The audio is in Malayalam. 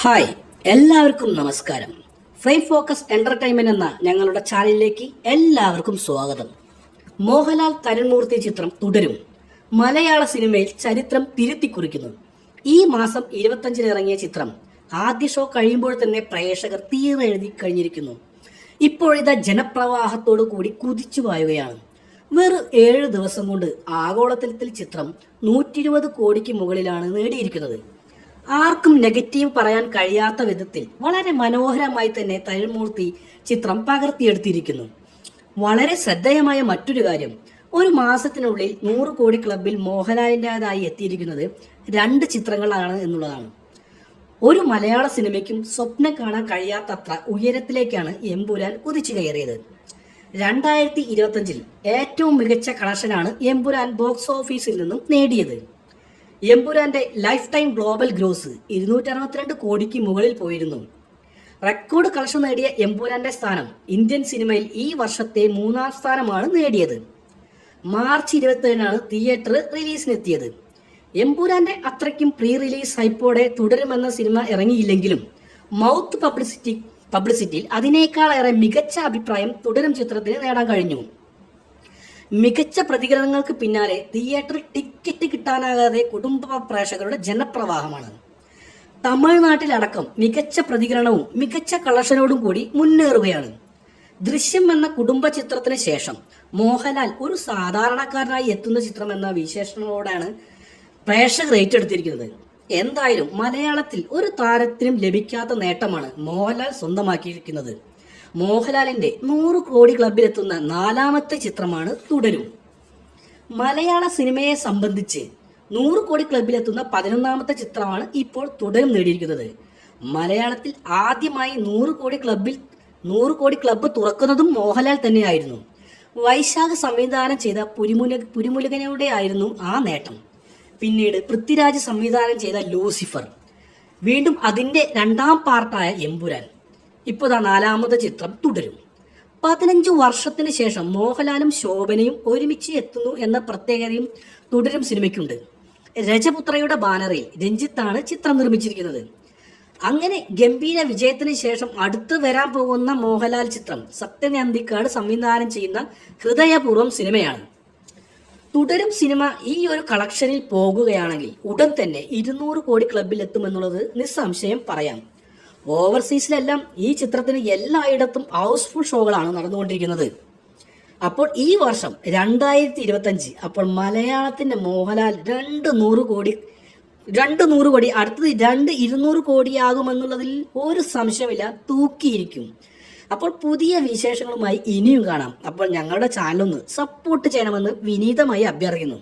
ഹായ്, എല്ലാവർക്കും നമസ്കാരം. ഫ്രെയിം ഫോക്കസ് എന്റർടൈൻമെന്റ് എന്ന ഞങ്ങളുടെ ചാനലിലേക്ക് എല്ലാവർക്കും സ്വാഗതം. മോഹൻലാൽ തരുൺമൂർത്തി ചിത്രം തുടരും മലയാള സിനിമയിൽ ചരിത്രം തിരുത്തിക്കുറിക്കുന്നു. ഈ മാസം 25-ന് ഇറങ്ങിയ ചിത്രം ആദ്യ ഷോ കഴിയുമ്പോൾ തന്നെ പ്രേക്ഷകർ തീരെഴുതി കഴിഞ്ഞിരിക്കുന്നു. ഇപ്പോഴിതാ ജനപ്രവാഹത്തോടു കൂടി കുതിച്ചു പായുകയാണ്. വെറും 7 ദിവസം കൊണ്ട് ആഗോളതലത്തിൽ ചിത്രം 120 കോടിക്ക് മുകളിലാണ് നേടിയിരിക്കുന്നത്. ആർക്കും നെഗറ്റീവ് പറയാൻ കഴിയാത്ത വിധത്തിൽ വളരെ മനോഹരമായി തന്നെ തരുൺമൂർത്തി ചിത്രം പകർത്തിയെടുത്തിരിക്കുന്നു. വളരെ ശ്രദ്ധേയമായ മറ്റൊരു കാര്യം, ഒരു മാസത്തിനുള്ളിൽ 100 കോടി ക്ലബിൽ മോഹൻലാലിൻ്റെതായി എത്തിയിരിക്കുന്നത് 2 ചിത്രങ്ങളാണ് എന്നുള്ളതാണ്. ഒരു മലയാള സിനിമയ്ക്കും സ്വപ്നം കാണാൻ കഴിയാത്തത്ര ഉയരത്തിലേക്കാണ് എമ്പുരാൻ കുതിച്ചു കയറിയത്. 2025-ൽ ഏറ്റവും മികച്ച കളക്ഷനാണ് എമ്പുരാൻ ബോക്സ് ഓഫീസിൽ നിന്നും നേടിയത്. എമ്പുരാന്റെ ലൈഫ് ടൈം ഗ്ലോബൽ ഗ്രോസ് 262 കോടിക്ക് മുകളിൽ പോയിരുന്നു. റെക്കോർഡ് കളക്ഷൻ നേടിയ എമ്പുരാന്റെ സ്ഥാനം ഇന്ത്യൻ സിനിമയിൽ ഈ വർഷത്തെ 3-ാം സ്ഥാനമാണ് നേടിയത്. March 27-നാണ് theatre റിലീസിനെത്തിയത്. എമ്പുരാന്റെ അത്രയ്ക്കും പ്രീ റിലീസ് ഹൈപ്പോടെ തുടരുമെന്ന സിനിമ ഇറങ്ങിയില്ലെങ്കിലും മൗത്ത് പബ്ലിസിറ്റിയിൽ അതിനേക്കാളേറെ മികച്ച അഭിപ്രായം തുടരും ചിത്രത്തിന് നേടാൻ കഴിഞ്ഞു. മികച്ച പ്രതികരണങ്ങൾക്ക് പിന്നാലെ തിയേറ്ററിൽ ടിക്കറ്റ് കിട്ടാനാകാതെ കുടുംബ പ്രേക്ഷകരുടെ ജനപ്രവാഹമാണ്. തമിഴ്നാട്ടിലടക്കം മികച്ച പ്രതികരണവും മികച്ച കളക്ഷനോടും കൂടി മുന്നേറുകയാണ്. ദൃശ്യം എന്ന കുടുംബ ചിത്രത്തിന് ശേഷം മോഹൻലാൽ ഒരു സാധാരണക്കാരനായി എത്തുന്ന ചിത്രം എന്ന വിശേഷണങ്ങളോടാണ് പ്രേക്ഷകർ ഏറ്റെടുത്തിരിക്കുന്നത്. എന്തായാലും മലയാളത്തിൽ ഒരു താരത്തിനും ലഭിക്കാത്ത നേട്ടമാണ് മോഹൻലാൽ സ്വന്തമാക്കിയിരിക്കുന്നത്. മോഹൻലാലിന്റെ 100 കോടി ക്ലബിലെത്തുന്ന 4ാമത്തെ ചിത്രമാണ് തുടരും. മലയാള സിനിമയെ സംബന്ധിച്ച് 100 കോടി ക്ലബിലെത്തുന്ന 11ാമത്തെ ചിത്രമാണ് ഇപ്പോൾ തുടരും നേടിയിരിക്കുന്നത്. മലയാളത്തിൽ ആദ്യമായി 100 കോടി ക്ലബ്ബ് തുറക്കുന്നതും മോഹൻലാൽ തന്നെയായിരുന്നു. വൈശാഖ് സംവിധാനം ചെയ്ത പുലിമുരുകനയുടെ ആയിരുന്നു ആ നേട്ടം. പിന്നീട് പൃഥ്വിരാജ് സംവിധാനം ചെയ്ത ലൂസിഫർ, വീണ്ടും അതിന്റെ 2ാം പാർട്ടായ എമ്പുരാൻ, ഇപ്പോൾ 4ാമത്തെ ചിത്രം തുടരും. 15 വർഷത്തിന് ശേഷം മോഹൻലാലും ശോഭനയും ഒരുമിച്ച് എത്തുന്നു എന്ന പ്രത്യേകതയും തുടരും സിനിമയ്ക്കുണ്ട്. രജപുത്രയുടെ ബാനറിൽ രഞ്ജിത്താണ് ചിത്രം നിർമ്മിച്ചിരിക്കുന്നത്. അങ്ങനെ ഗംഭീര വിജയത്തിന് ശേഷം അടുത്ത് വരാൻ പോകുന്ന മോഹൻലാൽ ചിത്രം സത്യൻ അന്തിക്കാട് സംവിധാനം ചെയ്യുന്ന ഹൃദയപൂർവ്വം സിനിമയാണ്. തുടരും സിനിമ ഈ ഒരു കളക്ഷനിൽ പോകുകയാണെങ്കിൽ ഉടൻ തന്നെ 200 കോടി ക്ലബിൽ എത്തുമെന്നുള്ളത് നിസ്സംശയം പറയാം. ഓവർസീസിലെല്ലാം ഈ ചിത്രത്തിന് എല്ലായിടത്തും ഹൗസ്ഫുൾ ഷോകളാണ് നടന്നുകൊണ്ടിരിക്കുന്നത്. അപ്പോൾ ഈ വർഷം 2025 അപ്പോൾ മലയാളത്തിന്റെ മോഹൻലാൽ 200 കോടി അടുത്തത് 200 കോടിയാകുമെന്നുള്ളതിൽ ഒരു സംശയമില്ല, തൂക്കിയിരിക്കും. അപ്പോൾ പുതിയ വിശേഷങ്ങളുമായി ഇനിയും കാണാം. അപ്പോൾ ഞങ്ങളുടെ ചാനലൊന്ന് സപ്പോർട്ട് ചെയ്യണമെന്ന് വിനീതമായി അഭ്യർത്ഥിക്കുന്നു.